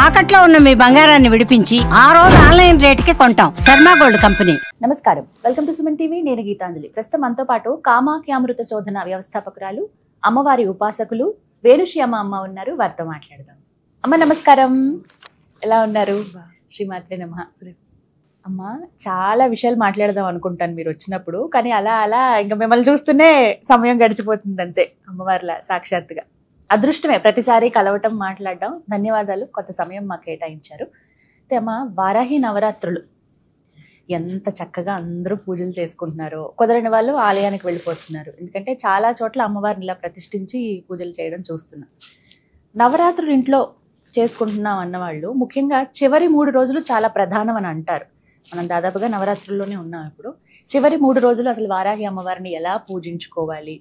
తాకట్లో ఉన్న మీ బంగారాన్ని విడిపించి ఆ రోజు ఆన్లైన్ రేటుకి కొంటాం. Sharma gold company. నమస్కారం, వెల్కమ్ టు సుమన్ టీవీ. నేను గీతాంజలి. ప్రస్తుతం మనతో పాటు కామాఖ్యామృత శోధన వ్యవస్థాపకురాలు, అమ్మవారి ఉపాసకులు వేణుశ్యామ అమ్మ ఉన్నారు. వారితో మాట్లాడదాం. అమ్మ నమస్కారం, ఎలా ఉన్నారు? శ్రీమాత్రే నమః. అమ్మ, చాలా విషయాలు మాట్లాడదాం అనుకుంటాను మీరు వచ్చినప్పుడు, కానీ అలా అలా ఇంకా మిమ్మల్ని చూస్తూనే సమయం గడిచిపోతుంది అంతే. అమ్మవారిలా సాక్షాత్తుగా అదృష్టమే ప్రతిసారి కలవటం, మాట్లాడటం. ధన్యవాదాలు, కొంత సమయం మాకు కేటాయించారు. అయితే అమ్మ, వారాహి నవరాత్రులు ఎంత చక్కగా అందరూ పూజలు చేసుకుంటున్నారో, కుదరని వాళ్ళు ఆలయానికి వెళ్ళిపోతున్నారు. ఎందుకంటే చాలా చోట్ల అమ్మవారిని ఇలా ప్రతిష్ఠించి పూజలు చేయడం చూస్తున్నాం. నవరాత్రులు ఇంట్లో చేసుకుంటున్నాం అన్నవాళ్ళు ముఖ్యంగా చివరి 3 రోజులు చాలా ప్రధానం అని అంటారు. మనం దాదాపుగా నవరాత్రుల్లోనే ఉన్నాం ఇప్పుడు. చివరి 3 రోజులు అసలు వారాహి అమ్మవారిని ఎలా పూజించుకోవాలి,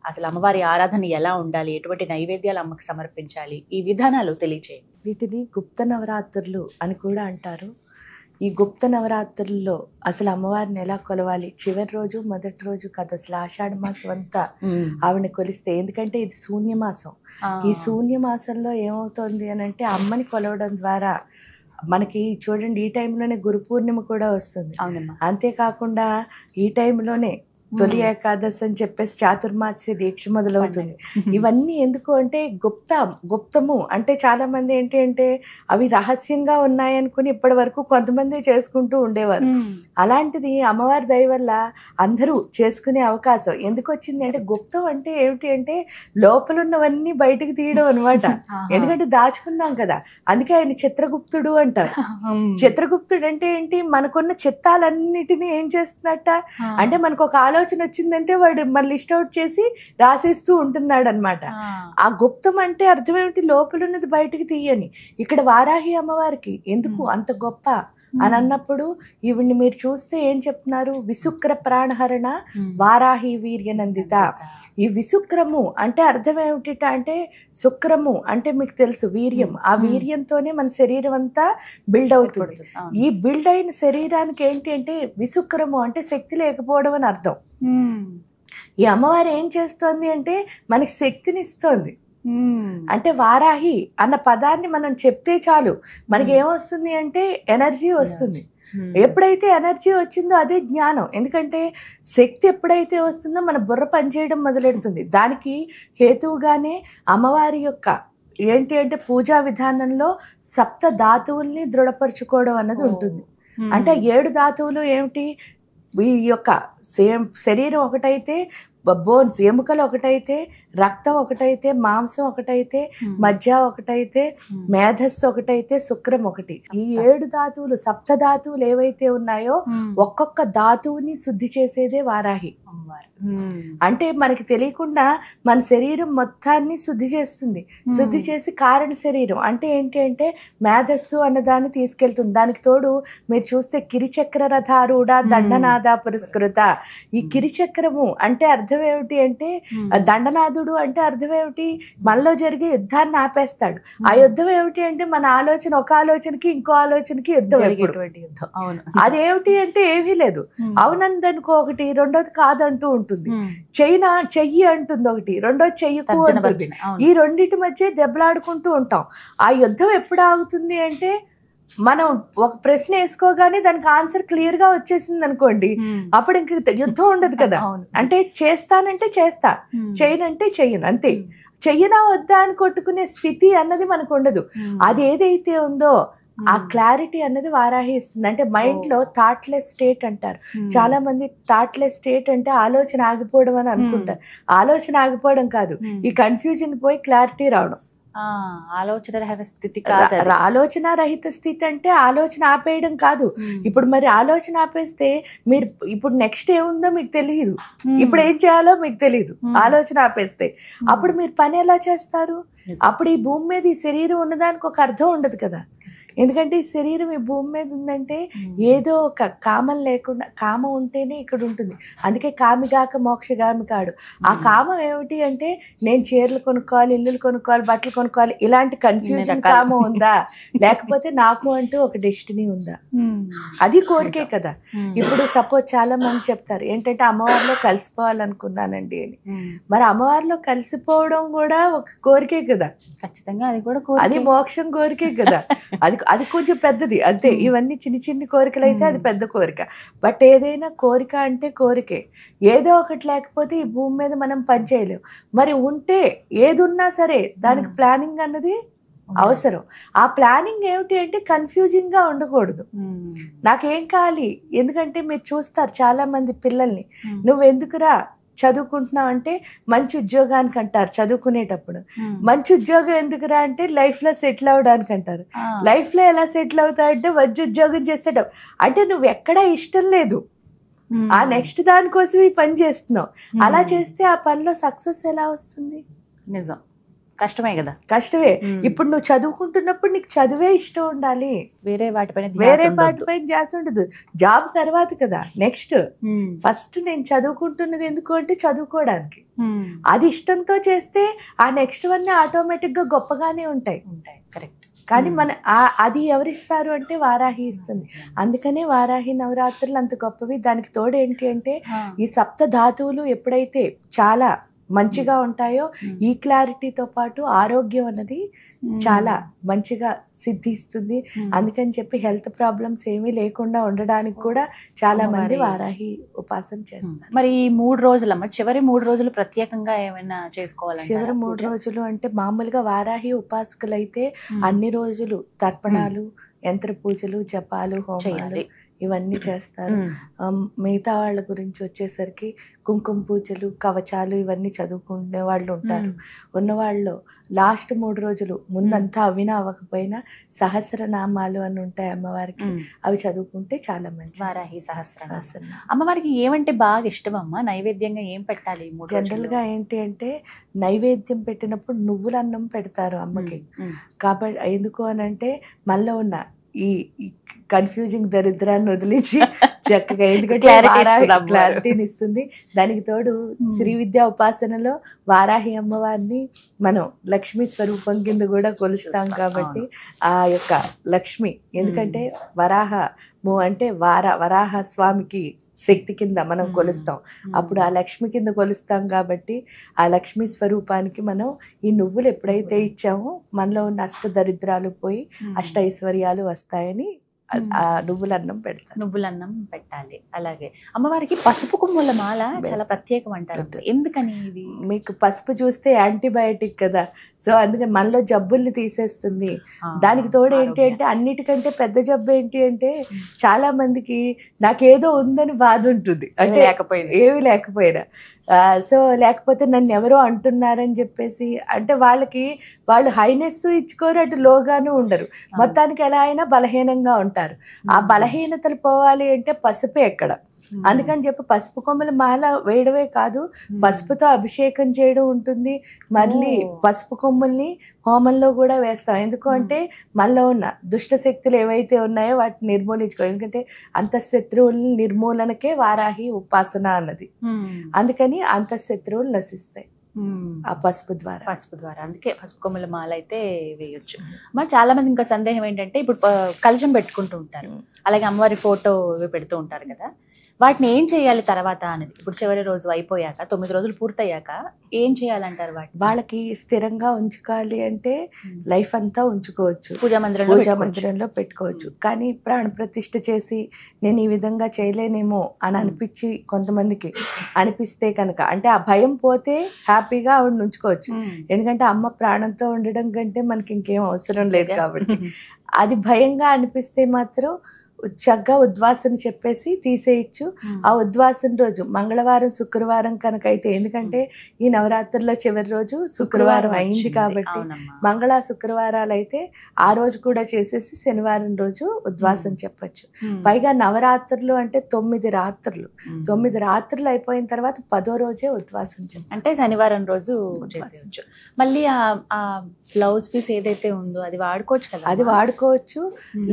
అసలు అమ్మవారి ఆరాధన ఎలా ఉండాలి, ఎటువంటి నైవేద్యాలు అమ్మకి సమర్పించాలి, ఈ విధానాలు తెలియచేయండి. వీటిని గుప్త నవరాత్రులు అని కూడా అంటారు. ఈ గుప్త నవరాత్రుల్లో అసలు అమ్మవారిని ఎలా కొలవాలి, చివరి రోజు మొదటి రోజు కదా అసలు ఆషాఢ మాసం అంతా ఆవిడని కొలిస్తే, ఎందుకంటే ఇది శూన్యమాసం. ఈ శూన్యమాసంలో ఏమవుతుంది అని అంటే అమ్మని కొలవడం ద్వారా మనకి చూడండి, ఈ టైంలోనే గురు పూర్ణిమ కూడా వస్తుంది. అంతేకాకుండా ఈ టైంలోనే తొలి ఏకాదశి అని చెప్పేసి చాతుర్మాస్య దీక్ష మొదలవుతుంది. ఇవన్నీ ఎందుకు అంటే గుప్తము అంటే చాలా మంది ఏంటి అంటే అవి రహస్యంగా ఉన్నాయనుకుని ఇప్పటి వరకు కొంతమంది చేసుకుంటూ ఉండేవారు. అలాంటిది అమ్మవారి దయ వల్ల అందరూ చేసుకునే అవకాశం ఎందుకు వచ్చింది అంటే, గుప్తం అంటే ఏమిటి అంటే లోపల ఉన్నవన్నీ బయటకు తీయడం అనమాట. ఎందుకంటే దాచుకున్నాం కదా, అందుకే ఆయన చిత్రగుప్తుడు అంటారు. చిత్రగుప్తుడు అంటే ఏంటి, మనకున్న చిత్తాలన్నిటినీ ఏం చేస్తున్నట్ట అంటే, మనకు ఒక ఆలోచన వచ్చిందంటే వాడు మన లిస్ట్ అవుట్ చేసి రాసేస్తూ ఉంటున్నాడు అనమాట. ఆ గుప్తం అంటే అర్థం ఏమిటి, లోపల ఉన్నది బయటకు తీయని. ఇక్కడ వారాహి అమ్మవారికి ఎందుకు అంత గొప్ప అని అన్నప్పుడు ఈవిడ్ని మీరు చూస్తే ఏం చెప్తున్నారు, విశుక్ర ప్రాణహరణ వారాహి వీర్యనందిత. ఈ విశుక్రము అంటే అర్థం ఏమిటి అంటే, శుక్రము అంటే మీకు తెలుసు వీర్యం. ఆ వీర్యంతోనే మన శరీరం అంతా బిల్డ్ అవుతుంది. ఈ బిల్డ్ అయిన శరీరానికి ఏంటి అంటే విశుక్రము అంటే శక్తి లేకపోవడం అని అర్థం. ఈ అమ్మవారు ఏం చేస్తోంది అంటే మనకి శక్తిని ఇస్తోంది. అంటే వారాహి అన్న పదాన్ని మనం చెప్తే చాలు మనకి ఏమొస్తుంది అంటే ఎనర్జీ వస్తుంది. ఎప్పుడైతే ఎనర్జీ వచ్చిందో అదే జ్ఞానం. ఎందుకంటే శక్తి ఎప్పుడైతే వస్తుందో మన బుర్ర పనిచేయడం మొదలెడుతుంది. దానికి హేతువుగానే అమ్మవారి యొక్క ఏంటి అంటే పూజా విధానంలో సప్త ధాతువుల్ని దృఢపరచుకోవడం అన్నది ఉంటుంది. అంటే 7 ధాతువులు ఏమిటి, ఈ యొక్క శరీరం ఒకటైతే, బోన్స్ ఎముకలు ఒకటైతే, రక్తం ఒకటైతే, మాంసం ఒకటైతే, మజ్జ ఒకటైతే, మేధస్సు ఒకటైతే, శుక్రం ఒకటి. ఈ 7 ధాతువులు సప్త ధాతువులు ఏవైతే ఉన్నాయో ఒక్కొక్క ధాతువుని శుద్ధి చేసేదే వారాహి అమ్మవారు. అంటే మనకి తెలియకుండా మన శరీరం మొత్తాన్ని శుద్ధి చేస్తుంది. శుద్ధి చేసి కారణ శరీరం అంటే ఏంటి అంటే మేధస్సు అన్నదాన్ని తీసుకెళ్తుంది. దానికి తోడు మీరు చూస్తే కిరిచక్ర రథారూఢ దండనాద పురస్కృత. ఈ కిరిచక్రము అంటే అర్థం ఏమిటి అంటే, దండనాథుడు అంటే అర్థం ఏమిటి, మనలో జరిగే యుద్ధాన్ని ఆపేస్తాడు. ఆ యుద్ధం ఏమిటి అంటే మన ఆలోచన, ఒక ఆలోచనకి ఇంకో ఆలోచనకి యుద్ధం. అదేమిటి అంటే ఏమీ లేదు, అవునందనుకో ఒకటి, రెండోది కాదంటూ ఉంటుంది. చెయ్యి అంటుంది ఒకటి, రెండోది చెయ్యకు అంటుంది. ఈ రెండింటి మధ్య దెబ్బలాడుకుంటూ ఉంటాం. ఆ యుద్ధం ఎప్పుడు ఆగుతుంది అంటే, మనం ఒక ప్రశ్న వేసుకోగానే దానికి ఆన్సర్ క్లియర్ గా వచ్చేసింది అనుకోండి, అప్పుడు ఇంక యుద్ధం ఉండదు కదా. అంటే చేస్తానంటే చేస్తా, చేయనంటే చెయ్యను, అంతే. చెయ్యనా వద్దా అని కొట్టుకునే స్థితి అన్నది మనకు ఉండదు. అది ఏదైతే ఉందో ఆ క్లారిటీ అన్నది వారాహి ఇస్తుంది. అంటే మైండ్ లో థాట్లెస్ స్టేట్ అంటారు. చాలా మంది థాట్లెస్ స్టేట్ అంటే ఆలోచన ఆగిపోవడం అని అనుకుంటారు. ఆలోచన ఆగిపోవడం కాదు, ఈ కన్ఫ్యూజన్ పోయి క్లారిటీ రావడం. ఆలోచన రహిత స్థితి కాదు. ఆలోచన రహిత స్థితి అంటే ఆలోచన ఆపేయడం కాదు. ఇప్పుడు మరి ఆలోచన ఆపేస్తే మీరు ఇప్పుడు నెక్స్ట్ ఏముందో మీకు తెలియదు, ఇప్పుడు ఏం చేయాలో మీకు తెలియదు. ఆలోచన ఆపేస్తే అప్పుడు మీరు పని ఎలా చేస్తారు? అప్పుడు ఈ భూమి మీద ఈ శరీరం ఉన్నదానికి ఒక అర్థం ఉండదు కదా. ఎందుకంటే ఈ శరీరం ఈ భూమి మీద ఉందంటే ఏదో ఒక కామం లేకుండా, కామం ఉంటేనే ఇక్కడ ఉంటుంది. అందుకే కామిగాక మోక్షగామి కాడు. ఆ కామం ఏమిటి అంటే నేను చీరలు కొనుక్కోవాలి, ఇల్లులు కొనుక్కోవాలి, బట్టలు కొనుక్కోవాలి, ఇలాంటి కన్ఫ్యూజన్ కామం ఉందా, లేకపోతే నాకు అంటూ ఒక డెస్టినీ ఉందా, అది కోరికే కదా. ఇప్పుడు సపోజ్ చాలా మంది చెప్తారు ఏంటంటే అమ్మవారిలో కలిసిపోవాలనుకున్నానండి అని. మరి అమ్మవారిలో కలిసిపోవడం కూడా ఒక కోరికే కదా. ఖచ్చితంగా అది కూడా అది మోక్షం కోరికే కదా. అది కొంచెం పెద్దది అంతే. ఇవన్నీ చిన్న చిన్న కోరికలు అయితే అది పెద్ద కోరిక. బట్ ఏదైనా కోరిక అంటే కోరికే. ఏదో ఒకటి లేకపోతే ఈ భూమి మీద మనం పని చేయలేం. మరి ఉంటే ఏది ఉన్నా సరే దానికి ప్లానింగ్ అన్నది అవసరం. ఆ ప్లానింగ్ ఏమిటి అంటే కన్ఫ్యూజింగ్ గా ఉండకూడదు. నాకేం కావాలి, ఎందుకంటే మీరు చూస్తారు చాలా మంది పిల్లల్ని, నువ్వెందుకురా చదువుకుంటున్నావు అంటే మంచి ఉద్యోగానికి అంటారు చదువుకునేటప్పుడు. మంచి ఉద్యోగం ఎందుకురా అంటే లైఫ్ లో సెటిల్ అవడానికి అంటారు. లైఫ్ లో ఎలా సెటిల్ అవుతావంటే మంచి ఉద్యోగం చేసేటప్పుడు. అంటే నువ్వు ఎక్కడా ఇష్టం లేదు, ఆ నెక్స్ట్ దానికోసం ఈ పని చేస్తున్నావు. అలా చేస్తే ఆ పనిలో సక్సెస్ ఎలా వస్తుంది? నిజం, కష్టమే కదా. కష్టమే. ఇప్పుడు నువ్వు చదువుకుంటున్నప్పుడు నీకు చదువే ఇష్టం ఉండాలి, వేరే వాటిపైన ధ్యాస ఉండదు. జాబ్ తర్వాత కదా నెక్స్ట్. ఫస్ట్ నేను చదువుకుంటున్నది ఎందుకు అంటే చదువుకోవడానికి. అది ఇష్టంతో చేస్తే ఆ నెక్స్ట్ వన్నీ ఆటోమేటిక్ గా గొప్పగానే ఉంటాయి. కరెక్ట్. కానీ అది ఎవరిస్తారు అంటే వారాహి ఇస్తుంది. అందుకనే వారాహి నవరాత్రులు అంత గొప్పవి. దానికి తోడు ఏంటి అంటే ఈ సప్త ధాతువులు ఎప్పుడైతే చాలా మంచిగా ఉంటాయో ఈ క్లారిటీతో పాటు ఆరోగ్యం అన్నది చాలా మంచిగా సిద్ధిస్తుంది. అందుకని చెప్పి హెల్త్ ప్రాబ్లమ్స్ ఏమీ లేకుండా ఉండడానికి కూడా చాలా మంది వారాహి ఉపాసన చేస్తారు. మరి ఈ 3 రోజులమ్మ, చివరి 3 రోజులు ప్రత్యేకంగా ఏమైనా చేసుకోవాలి? చివరి 3 రోజులు అంటే మామూలుగా వారాహి ఉపాసకులు అయితే అన్ని రోజులు తర్పణాలు, యంత్ర పూజలు, జపాలు, హోమాలు ఇవన్నీ చేస్తారు. మిగతా వాళ్ళ గురించి వచ్చేసరికి కుంకుమ పూజలు, కవచాలు ఇవన్నీ చదువుకునే వాళ్ళు ఉంటారు. ఉన్నవాళ్ళు లాస్ట్ 3 రోజులు ముందంతా అవినా అవ్వకపోయినా సహస్రనామాలు అని ఉంటాయి అమ్మవారికి, అవి చదువుకుంటే చాలా మంచి. వారాహి సహస్రనామం. అమ్మవారికి ఏమంటే బాగా ఇష్టం అమ్మ? నైవేద్యంగా ఏం పెట్టాలి? జనరల్ గా ఏంటి అంటే నైవేద్యం పెట్టినప్పుడు నువ్వుల అన్నం పెడతారు అమ్మకి. కాబట్టి ఎందుకు అని అంటే మనలో ఉన్న ఈ కన్ఫ్యూజింగ్ దరిద్రాన్ని వదిలించి చక్కగా, ఎందుకంటే క్లారిటీని ఇస్తుంది. దానికి తోడు శ్రీ విద్యా ఉపాసనలో వారాహి అమ్మవారిని మనం లక్ష్మీ స్వరూపం కింద కూడా కొలుస్తాం. కాబట్టి ఆ యొక్క లక్ష్మి, ఎందుకంటే వరాహము అంటే వరాహ స్వామికి శక్తి కింద మనం కొలుస్తాం. అప్పుడు ఆ లక్ష్మి కింద కొలుస్తాం. కాబట్టి ఆ లక్ష్మీ స్వరూపానికి మనం ఈ నువ్వులు ఎప్పుడైతే ఇచ్చామో మనలో ఉన్న అష్ట దరిద్రాలు పోయి అష్ట ఐశ్వర్యాలు వస్తాయని ఆ నువ్వులన్నం పెడతారు. నువ్వులన్నం పెట్టాలి. అలాగే అమ్మవారికి పసుపు కొమ్ముల మాల చాలా ప్రత్యేకం అంటారు. ఎందుకని? ఇది మీకు పసుపు చూస్తే యాంటీబయాటిక్ కదా, సో అందుకని మనలో జబ్బుల్ని తీసేస్తుంది. దానికి తోడు ఏంటి అంటే అన్నిటికంటే పెద్ద జబ్బు ఏంటి అంటే చాలా మందికి నాకేదో ఉందని బాధ ఉంటుంది, అంటే ఏమి లేకపోయినా. సో లేకపోతే నన్ను ఎవరో అంటున్నారని చెప్పేసి, అంటే వాళ్ళు హైనెస్ ఇచ్చుకోరు, అటు లోగాను ఉండరు, మొత్తానికి ఎలా అయినా బలహీనంగా ఉంటారు. ఆ బలహీనతలు పోవాలి అంటే పసుపే ఎక్కడ. అందుకని చెప్పి పసుపు కొమ్మల మాల వేయడమే కాదు, పసుపుతో అభిషేకం చేయడం ఉంటుంది. మళ్ళీ పసుపు కొమ్ముల్ని హోమంలో కూడా వేస్తాం. ఎందుకు అంటే మనలో ఉన్న దుష్ట శక్తులు ఏవైతే ఉన్నాయో వాటిని నిర్మూలించుకో. ఎందుకంటే అంతఃశత్రువుల నిర్మూలనకే వారాహి ఉపాసన అన్నది. అందుకని అంతఃశత్రువులు నశిస్తాయి ఆ పసుపు ద్వారా. అందుకే పసుపు కొమ్మల మాల అయితే వేయొచ్చు. మరి చాలా మంది ఇంకా సందేహం ఏంటంటే, ఇప్పుడు కలశం పెట్టుకుంటూ ఉంటారు, అలాగే అమ్మవారి ఫోటో పెడుతూ ఉంటారు కదా, వాటిని ఏం చేయాలి తర్వాత అనేది? ఇప్పుడు చివరి రోజు అయిపోయాక 9 రోజులు పూర్తయ్యాక ఏం చేయాలంటారు? వాళ్ళకి స్థిరంగా ఉంచుకోవాలి అంటే లైఫ్ అంతా ఉంచుకోవచ్చు, పూజా మందిరంలో పెట్టుకోవచ్చు. కానీ ప్రాణ ప్రతిష్ఠ చేసి నేను ఈ విధంగా చేయలేనేమో అని అనిపించి కొంతమందికి అనిపిస్తే కనుక, అంటే ఆ భయం పోతే హ్యాపీగా ఆవిడ ఉంచుకోవచ్చు. ఎందుకంటే అమ్మ ప్రాణంతో ఉండడం కంటే మనకి ఇంకేం అవసరం లేదు కాబట్టి. అది భయంగా అనిపిస్తే మాత్రం చక్కగా ఉద్వాసన చెప్పేసి తీసేయచ్చు. ఆ ఉద్వాసన రోజు మంగళవారం శుక్రవారం కనుక అయితే, ఎందుకంటే ఈ నవరాత్రుల్లో చివరి రోజు శుక్రవారం అయింది కాబట్టి మంగళ శుక్రవారాలు అయితే ఆ రోజు కూడా చేసేసి శనివారం రోజు ఉద్వాసన చెప్పచ్చు. పైగా నవరాత్రులు అంటే 9 రాత్రులు, 9 రాత్రులు అయిపోయిన తర్వాత 10వ రోజే ఉద్వాసన చెప్పచ్చు. అంటే శనివారం రోజు చేసేయచ్చు. మళ్ళీ ఆ బ్లౌజ్ పీస్ ఏదైతే ఉందో అది వాడుకోవచ్చు కదా? అది వాడుకోవచ్చు.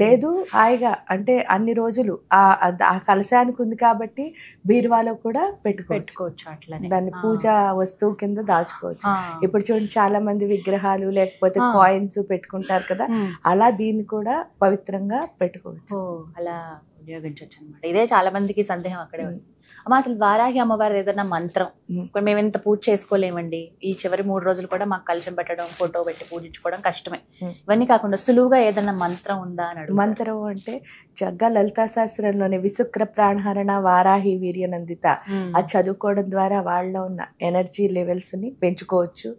లేదు హాయిగా అంటే అన్ని రోజులు ఆ కలశానికి ఉంది కాబట్టి బీరువాలో కూడా పెట్టుకోవచ్చు. అట్లనే దాన్ని పూజా వస్తువు కింద దాచుకోవచ్చు. ఇప్పుడు చూడండి చాలా మంది విగ్రహాలు లేకపోతే కాయిన్స్ పెట్టుకుంటారు కదా, అలా దీన్ని కూడా పవిత్రంగా పెట్టుకోవచ్చు. అలా ఉపయోగించవచ్చు అనమాట. ఇదే చాలా మందికి సందేహం అక్కడే వస్తుంది. అమ్మ అసలు వారాహి అమ్మవారు ఏదైనా మంత్రం, ఇప్పుడు మేము ఎంత పూజ చేసుకోలేమండి, ఈ చివరి 3 రోజులు కూడా మాకు కలశం పెట్టడం, ఫోటో పెట్టి పూజించుకోవడం కష్టమే, ఇవన్నీ కాకుండా సులువుగా ఏదైనా మంత్రం ఉందా అని అడుగు. మంత్రం అంటే చక్కగా లలితా శాస్త్రంలోనే విశుక్ర ప్రాణహరణ వారాహి వీర్యనందిత అది చదువుకోవడం ద్వారా వాళ్ళలో ఉన్న ఎనర్జీ లెవెల్స్ ని పెంచుకోవచ్చు.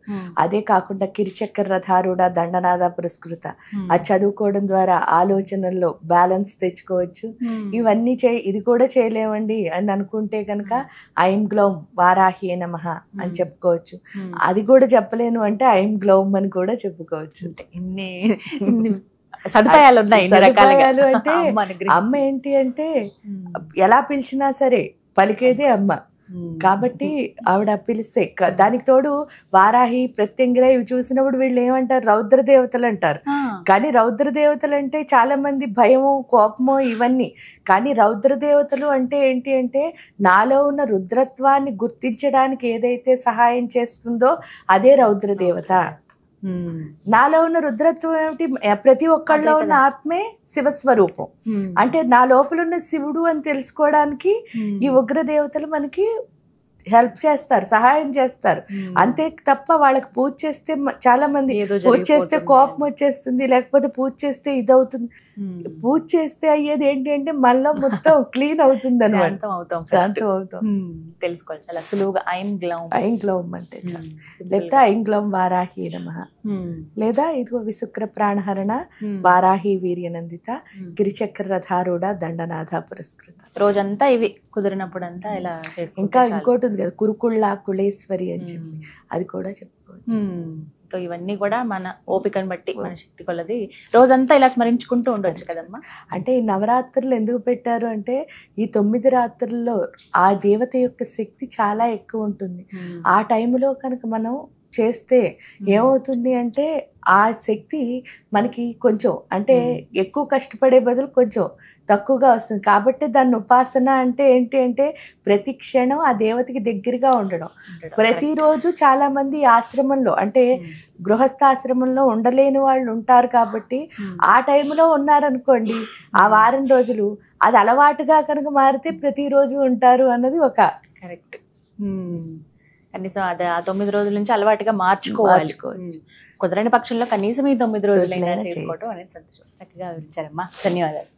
అదే కాకుండా కిరిచక్ర రథారూఢ దండనాద పురస్కృత అది చదువుకోవడం ద్వారా ఆలోచనల్లో బ్యాలెన్స్ తెచ్చుకోవచ్చు. ఇవన్నీ ఇది కూడా చేయలేమండి అని అనుకుంటే కనుక ఐం గ్లౌమ్ వారాహి నమః అని చెప్పుకోవచ్చు. అది కూడా చెప్పలేను అంటే ఐం గ్లౌమ్ అని కూడా చెప్పుకోవచ్చు. సదుపాయాలు ఉన్నాయి. సదుపాయాలు అంటే అమ్మ ఏంటి అంటే ఎలా పిలిచినా సరే పలికేదే అమ్మ కాబట్టి ఆవిడ పిలిస్తే, దానికి తోడు వారాహి ప్రత్యంగిర ఇవి చూసినప్పుడు వీళ్ళు ఏమంటారు, రౌద్ర దేవతలు అంటారు. కానీ రౌద్ర దేవతలు అంటే చాలా మంది భయము కోపమో ఇవన్నీ, కానీ రౌద్ర దేవతలు అంటే ఏంటి అంటే నాలో ఉన్న రుద్రత్వాన్ని గుర్తించడానికి ఏదైతే సహాయం చేస్తుందో అదే రౌద్ర దేవత. నాలో ఉన్న రుద్రత్వం ఏమిటి, ప్రతి ఒక్కళ్ళలో ఉన్న ఆత్మే శివస్వరూపం. అంటే నా లోపల ఉన్న శివుడు అని తెలుసుకోవడానికి ఈ ఉగ్ర దేవతలు మనకి హెల్ప్ చేస్తారు, సహాయం చేస్తారు. అంతే తప్ప వాళ్ళకి పూజ చేస్తే చాలా మంది పూజ చేస్తే కోపం వచ్చేస్తుంది, లేకపోతే పూజ చేస్తే ఇదవుతుంది. పూజ చేస్తే అయ్యేది ఏంటి అంటే మనలో మొత్తం క్లీన్ అవుతుంది అనమాట, శాంతం అవుతాం. తెలుసుకోవాలి చాలా సులువుగా. ఐం గ్లౌమ్ అంటే లేకపోతే ఐం గ్లౌమ్ వారాహి నమః, లేదా ఇదిగో విశుక్ర ప్రాణహరణ వారాహి వీర్యనందిత గిరిచక్ర రథారూఢ దండనాథ పురస్కృత. రోజంతా ఇవి కుదిరినప్పుడు అంతా ఇలా చేసుకుంటే. ఇంకా ఇంకోటి ఉంది కదా కురుకుళ్ళ కుళేశ్వరి అని చెప్పి, అది కూడా చెప్పుకోవచ్చు. ఇంకా ఇవన్నీ కూడా మన ఓపికను బట్టి మన శక్తి కొలది రోజంతా ఇలా స్మరించుకుంటూ ఉండొచ్చు కదమ్మా. అంటే ఈ నవరాత్రులు ఎందుకు పెట్టారు అంటే ఈ 9 రాత్రుల్లో ఆ దేవత యొక్క శక్తి చాలా ఎక్కువ ఉంటుంది. ఆ టైంలో కనుక మనం చేస్తే ఏమవుతుంది అంటే ఆ శక్తి మనకి కొంచెం అంటే ఎక్కువ కష్టపడే బదులు కొంచెం తక్కువగా వస్తుంది. కాబట్టి దాన్ని ఉపాసన అంటే ఏంటి అంటే ప్రతి క్షణం ఆ దేవతకి దగ్గరగా ఉండడం. ప్రతిరోజు చాలా మంది ఆశ్రమంలో అంటే గృహస్థాశ్రమంలో ఉండలేని వాళ్ళు ఉంటారు కాబట్టి ఆ టైంలో ఉన్నారనుకోండి, ఆ వారం రోజులు అది అలవాటుగా కనుక మారితే ప్రతిరోజు ఉంటారు అన్నది ఒక కరెక్ట్. కనీసం అది ఆ 9 రోజుల నుంచి అలవాటుగా మార్చుకోవాలి. కుదరని పక్షంలో కనీసం ఈ 9 రోజులైనా చేసుకోవడం అనేది సంతోషం. చక్కగా వివరించారమ్మా, ధన్యవాదాలు.